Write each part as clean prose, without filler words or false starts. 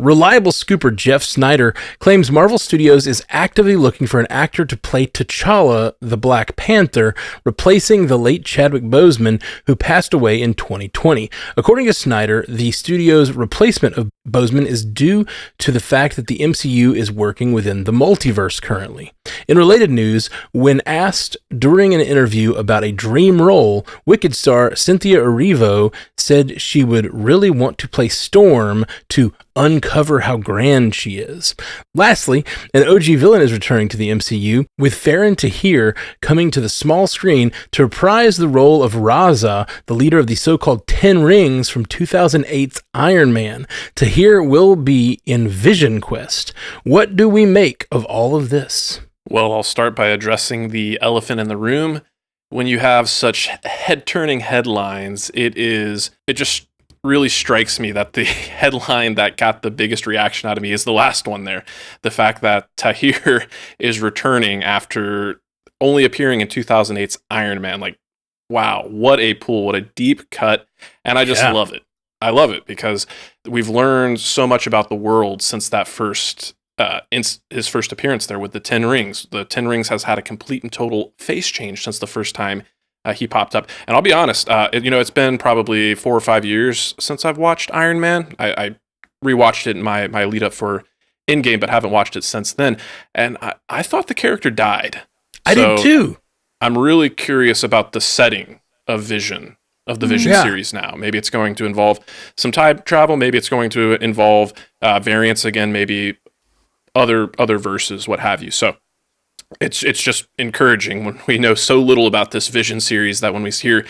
Reliable scooper Jeff Sneider claims Marvel Studios is actively looking for an actor to play T'Challa, the Black Panther, replacing the late Chadwick Boseman, who passed away in 2020. According to Sneider, the studio's replacement of Boseman is due to the fact that the MCU is working within the multiverse currently. In related news, when asked during an interview about a dream role, Wicked star Cynthia Erivo said she would really want to play Storm to uncover how grand she is. Lastly, an OG villain is returning to the MCU, with Faran Tahir coming to the small screen to reprise the role of Raza, the leader of the so-called 10 Rings from 2008's Iron Man. Tahir will be in Vision Quest. What do we make of all of this? Well, I'll start by addressing the elephant in the room. When you have such head-turning headlines, it just really strikes me that the headline that got the biggest reaction out of me is the last one there. The fact that Tahir is returning after only appearing in 2008's Iron Man. Like, wow, what a pull, what a deep cut. And I just love it. I love it because we've learned so much about the world since that his first appearance there with the 10 Rings. The 10 Rings has had a complete and total face change since the first time he popped up. And I'll be honest, it's been probably 4 or 5 years since I've watched Iron Man. I rewatched it in my lead up for Endgame, but haven't watched it since then. And I thought the character died. I did too. I'm really curious about the setting of Vision, of the Vision series now. Maybe it's going to involve some time travel. Maybe it's going to involve variants again, maybe other verses, what have you. So it's just encouraging when we know so little about this Vision series that when we hear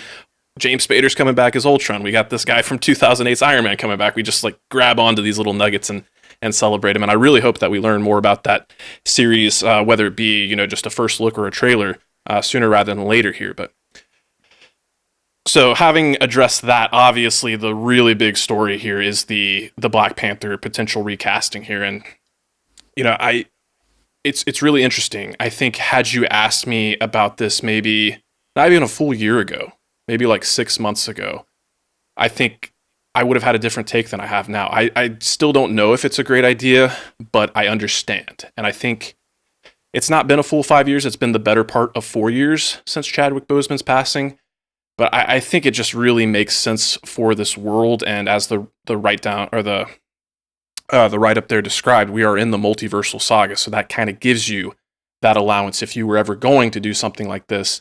James Spader's coming back as Ultron, we got this guy from 2008's Iron Man coming back, we just like grab onto these little nuggets and celebrate him. And I really hope that we learn more about that series, whether it be, just a first look or a trailer, sooner rather than later here. But so having addressed that, obviously the really big story here is the Black Panther potential recasting here. And it's really interesting. I think had you asked me about this maybe not even a full year ago, maybe like 6 months ago, I think I would have had a different take than I have now. I still don't know if it's a great idea, but I understand. And I think it's not been a full 5 years. It's been the better part of 4 years since Chadwick Boseman's passing. But I think it just really makes sense for this world. And as the write-down or the write-up there described, we are in the multiversal saga, so that kind of gives you that allowance if you were ever going to do something like this.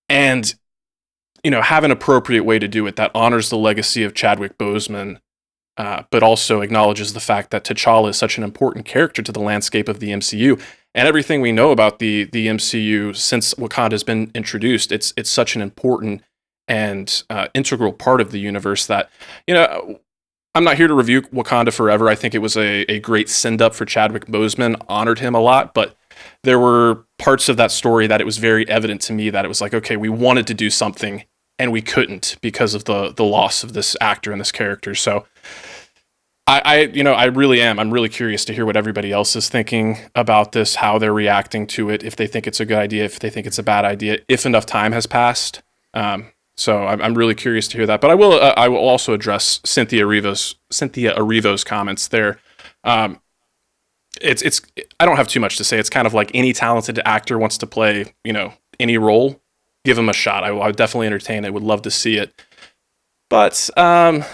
And, have an appropriate way to do it that honors the legacy of Chadwick Boseman, but also acknowledges the fact that T'Challa is such an important character to the landscape of the MCU. And everything we know about the MCU since Wakanda has been introduced, it's such an important and integral part of the universe that, I'm not here to review Wakanda Forever. I think it was a great send-up for Chadwick Boseman, honored him a lot, but there were parts of that story that it was very evident to me that it was like, okay, we wanted to do something and we couldn't because of the loss of this actor and this character. So I really am. I'm really curious to hear what everybody else is thinking about this, how they're reacting to it, if they think it's a good idea, if they think it's a bad idea, if enough time has passed. So I'm really curious to hear that. But I will also address Cynthia Erivo's comments there. It's I don't have too much to say. It's kind of like any talented actor wants to play, any role, give him a shot. I would definitely entertain it. Would love to see it. But I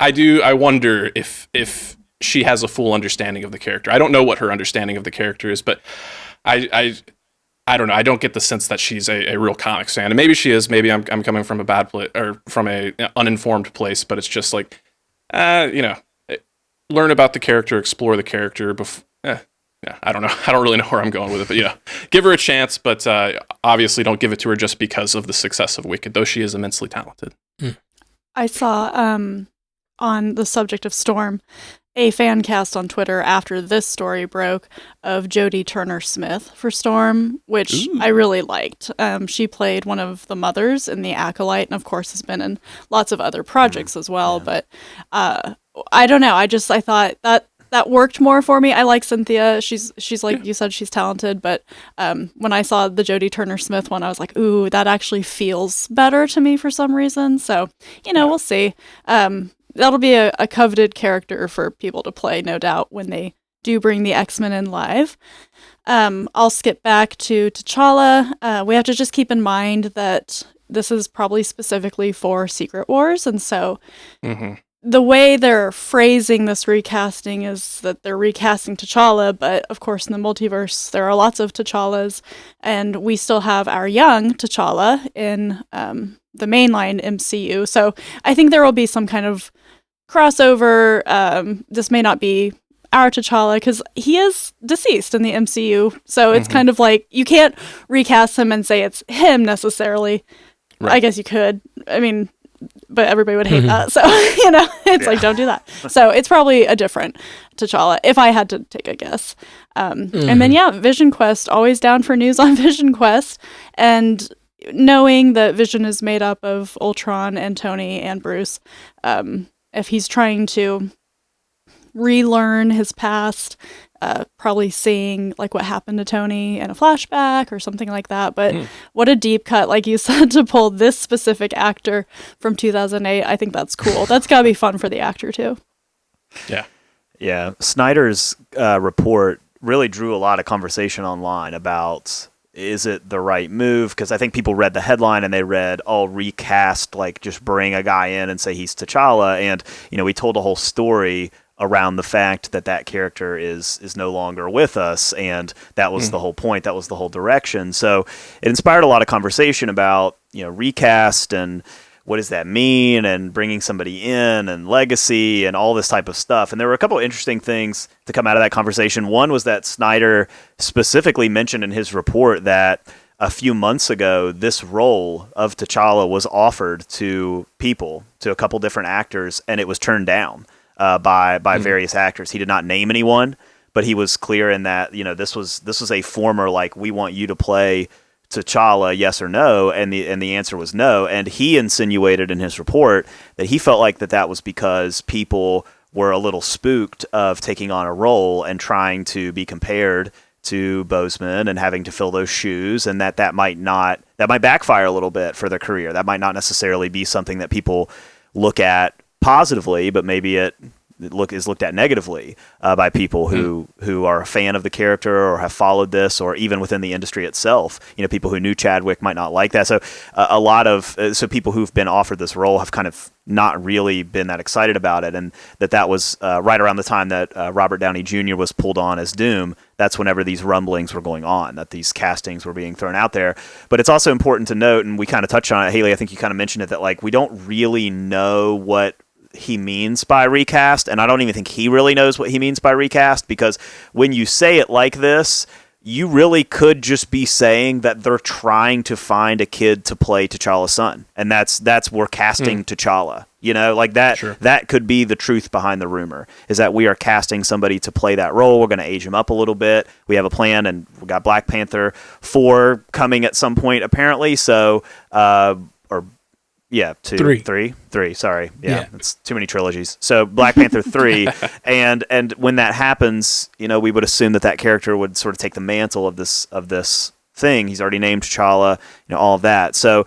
wonder if she has a full understanding of the character. I don't know what her understanding of the character is, but I don't know. I don't get the sense that she's a real comics fan, and maybe she is. Maybe I'm coming from a bad place or from a uninformed place. But it's just like, learn about the character, explore the character. I don't know. I don't really know where I'm going with it, but give her a chance. But obviously, don't give it to her just because of the success of Wicked, though she is immensely talented. I saw on the subject of Storm, a fan cast on Twitter after this story broke of Jodie Turner-Smith for Storm, which I really liked. She played one of the mothers in The Acolyte, and of course has been in lots of other projects as well. Yeah. But I don't know. I thought that worked more for me. I like Cynthia. She's like you said, she's talented. But when I saw the Jodie Turner-Smith one, I was like, ooh, that actually feels better to me for some reason. So we'll see. that'll be a coveted character for people to play, no doubt, when they do bring the X-Men in live. I'll skip back to T'Challa. We have to just keep in mind that this is probably specifically for Secret Wars, and so the way they're phrasing this recasting is that they're recasting T'Challa, but of course in the multiverse there are lots of T'Challas, and we still have our young T'Challa in the mainline MCU. So I think there will be some kind of crossover. This may not be our T'Challa because he is deceased in the MCU, so it's kind of like you can't recast him and say it's him necessarily. Right. I guess you could. I mean, but everybody would hate that. So, it's like, don't do that. So it's probably a different T'Challa, if I had to take a guess. And then, Vision Quest, always down for news on Vision Quest. And knowing that Vision is made up of Ultron and Tony and Bruce, if he's trying to relearn his past, probably seeing like what happened to Tony in a flashback or something like that. But what a deep cut, like you said, to pull this specific actor from 2008. I think that's cool. That's gotta be fun for the actor too. Yeah. Snyder's report really drew a lot of conversation online about, is it the right move? Because I think people read the headline and they read, recast, like just bring a guy in and say he's T'Challa. And, we told a whole story around the fact that character is no longer with us, and that was the whole point. That was the whole direction. So it inspired a lot of conversation about recast and what does that mean, and bringing somebody in and legacy and all this type of stuff. And there were a couple of interesting things to come out of that conversation. One was that Snyder specifically mentioned in his report that a few months ago, this role of T'Challa was offered to a couple different actors, and it was turned down by various actors. He did not name anyone, but he was clear in that this was a former, like, we want you to play T'Challa, yes or no, and the answer was no. And he insinuated in his report that he felt like that was because people were a little spooked of taking on a role and trying to be compared to Boseman and having to fill those shoes, and that might backfire a little bit for their career. That might not necessarily be something that people look at positively, but maybe it is looked at negatively by people who are a fan of the character or have followed this, or even within the industry itself. People who knew Chadwick might not like that. So a lot of people who've been offered this role have kind of not really been that excited about it, and that was right around the time that Robert Downey Jr. was pulled on as Doom. That's whenever these rumblings were going on, that these castings were being thrown out there. But it's also important to note, and we kind of touched on it, Haley, I think you kind of mentioned it, that like we don't really know what he means by recast, and I don't even think he really knows what he means by recast, because when you say it like this, you really could just be saying that they're trying to find a kid to play T'Challa's son, and that's we're casting T'Challa. Like that. Sure. That could be the truth behind the rumor, is that we are casting somebody to play that role. We're going to age him up a little bit. We have a plan, and we got Black Panther 4 coming at some point, apparently. So, three. Sorry, it's too many trilogies. So Black Panther 3, and when that happens, we would assume that character would sort of take the mantle of this thing. He's already named T'Challa, all of that. So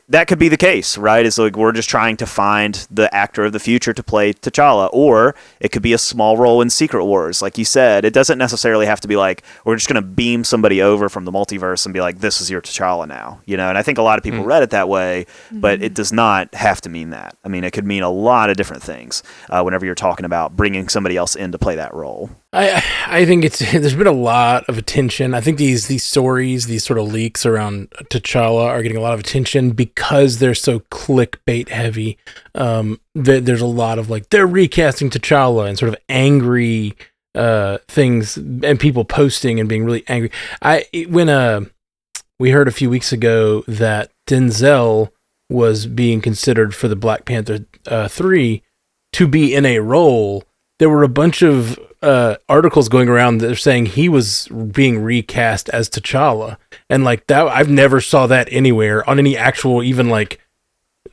that could be the case, right? It's like we're just trying to find the actor of the future to play T'Challa, or it could be a small role in Secret Wars, like you said. It doesn't necessarily have to be like we're just going to beam somebody over from the multiverse and be like, this is your T'Challa now, And I think a lot of people read it that way, but it does not have to mean that. I mean, it could mean a lot of different things whenever you're talking about bringing somebody else in to play that role. I think there's been a lot of attention. I think these stories, these sort of leaks around T'Challa are getting a lot of attention because they're so clickbait heavy. There's a lot of like, they're recasting T'Challa, and sort of angry things, and people posting and being really angry. When we heard a few weeks ago that Denzel was being considered for the Black Panther 3 to be in a role, there were a bunch of articles going around that are saying he was being recast as T'Challa, and like that, I've never saw that anywhere on any actual, even like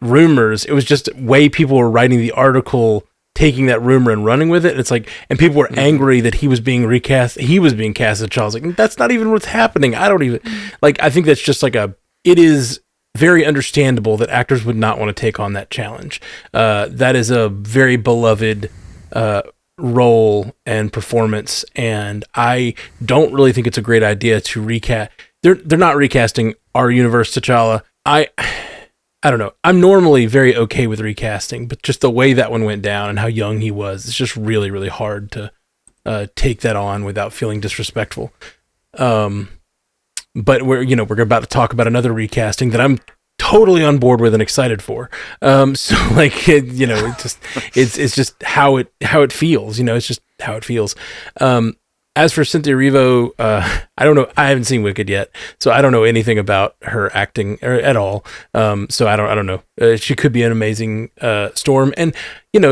rumors. It was just way people were writing the article, taking that rumor and running with it. And it's like, and people were angry that he was being recast. He was being cast as T'Challa. Like, that's not even what's happening. I don't even like. I think that's just like it is very understandable that actors would not want to take on that challenge. That is a very beloved role and performance, and I don't really think it's a great idea to recast. They're not recasting our universe T'Challa. I don't know. I'm normally very okay with recasting, but just the way that one went down and how young he was, it's just really, really hard to take that on without feeling disrespectful. But we're about to talk about another recasting that I'm totally on board with and excited for. So like, it's just how it feels, it's just how it feels. As for Cynthia Erivo, I don't know. I haven't seen Wicked yet, so I don't know anything about her acting at all. So I don't know. She could be an amazing Storm, and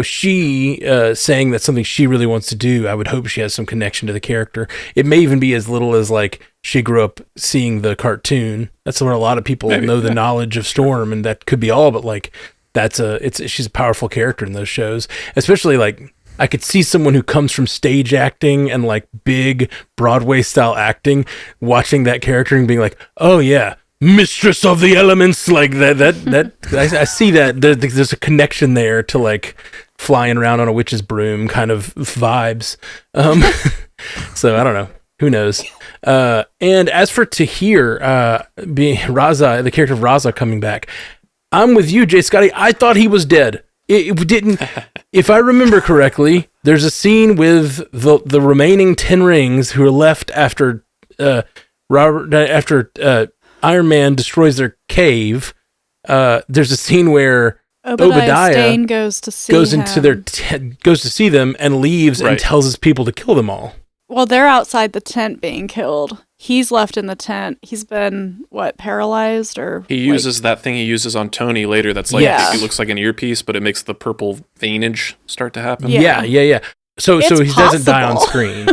she saying that's something she really wants to do. I would hope she has some connection to the character. It may even be as little as like she grew up seeing the cartoon. That's where a lot of people know the knowledge of Storm, and that could be all. But like, she's a powerful character in those shows, especially like. I could see someone who comes from stage acting and like big Broadway style acting, watching that character and being like, "Oh yeah, mistress of the elements," like that. I see that there's a connection there to like flying around on a witch's broom kind of vibes. So I don't know. Who knows? And as for Tahir, being Raza, the character of Raza coming back, I'm with you, Jay Scotty. I thought he was dead. It didn't. If I remember correctly, there's a scene with the remaining 10 rings who are left after Iron Man destroys their cave. There's a scene where Obadiah Stane goes to see them and leaves and tells his people to kill them all. Well, they're outside the tent being killed. He's left in the tent. He's been, paralyzed or... He uses that thing he uses on Tony later that's like, it looks like an earpiece, but it makes the purple veinage start to happen. Yeah. So he doesn't die on screen.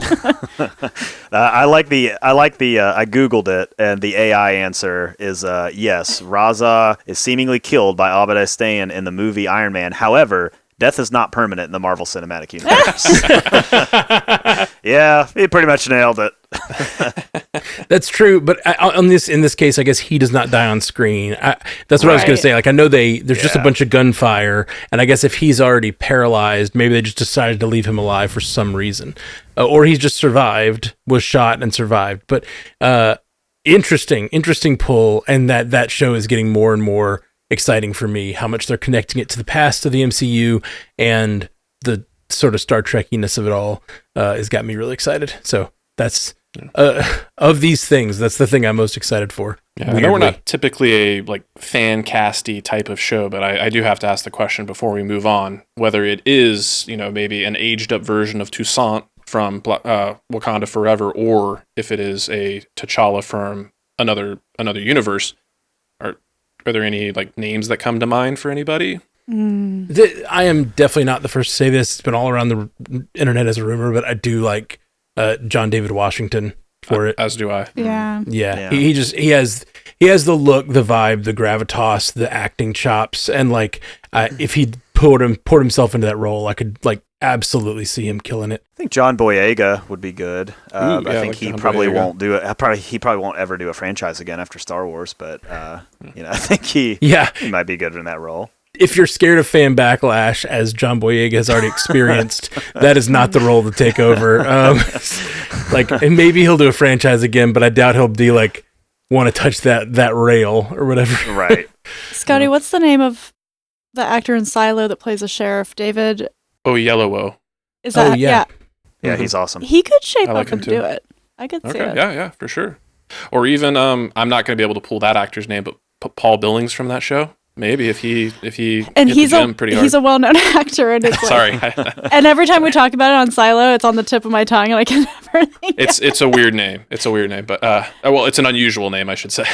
I Googled it, and the AI answer is yes, Raza is seemingly killed by Obadiah Stane in the movie Iron Man. However... death is not permanent in the Marvel Cinematic Universe. Yeah, he pretty much nailed it. That's true, but in this case, I guess he does not die on screen. That's what I was going to say. Like, I know there's just a bunch of gunfire, and I guess if he's already paralyzed, maybe they just decided to leave him alive for some reason, or he's just was shot and survived. But interesting pull, and that show is getting more and more exciting for me, how much they're connecting it to the past of the MCU, and the sort of Star Trek-iness of it all has got me really excited. So that's of these things, that's the thing I'm most excited for. Yeah, I know we're not typically a fan casty type of show, but I do have to ask the question before we move on, whether it is maybe an aged up version of Toussaint from Wakanda Forever, or if it is a T'Challa from another universe. Are there any names that come to mind for anybody? I am definitely not the first to say this. It's been all around the internet as a rumor, but I do like John David Washington for it. As do I. Yeah. He has the look, the vibe, the gravitas, the acting chops, and if he poured himself into that role, I could absolutely see him killing it. I think John Boyega would be good. I think he probably won't do it. He probably won't ever do a franchise again after Star Wars, but I think he might be good in that role. If you're scared of fan backlash, as John Boyega has already experienced, that is not the role to take over. And maybe he'll do a franchise again, but I doubt he'll be want to touch that rail or whatever. Right. Scotty, what's the name of the actor in Silo that plays a sheriff? David Oyelowo. Is that Yeah, he's awesome. He could shape up and too. do it. I could see it. Yeah, for sure. Or even I'm not going to be able to pull that actor's name, but Paul Billings from that show. Maybe if he and hit the gym pretty hard. He's a well-known actor, and it's sorry. And every time we talk about it on Silo, it's on the tip of my tongue, and I can never think. It's a weird name. It's a weird name, but it's an unusual name, I should say.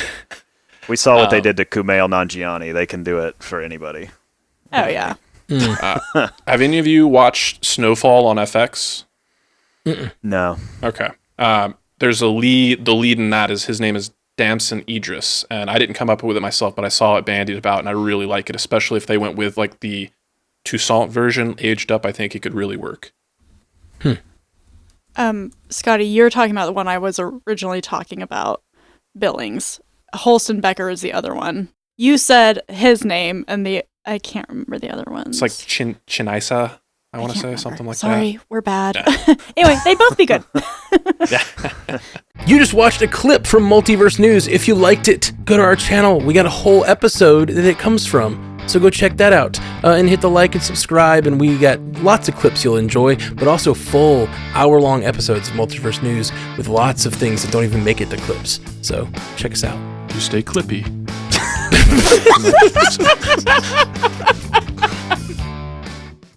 We saw what they did to Kumail Nanjiani. They can do it for anybody. Oh yeah. Have any of you watched Snowfall on FX? No. Okay. There's the lead in that his name is Damson Idris, and I didn't come up with it myself, but I saw it bandied about, and I really like it, especially if they went with the Toussaint version, aged up. I think it could really work. Scotty, you're talking about the one I was originally talking about, Billings. Holston Becker is the other one. You said his name, and I can't remember the other ones. It's like Chinaisa, I want to say, something like that. Sorry, we're bad. Anyway, they both be good. You just watched a clip from Multiverse News. If you liked it, go to our channel. We got a whole episode that it comes from. So go check that out and hit the like and subscribe. And we got lots of clips you'll enjoy, but also full hour-long episodes of Multiverse News with lots of things that don't even make it to clips. So check us out. You stay clippy.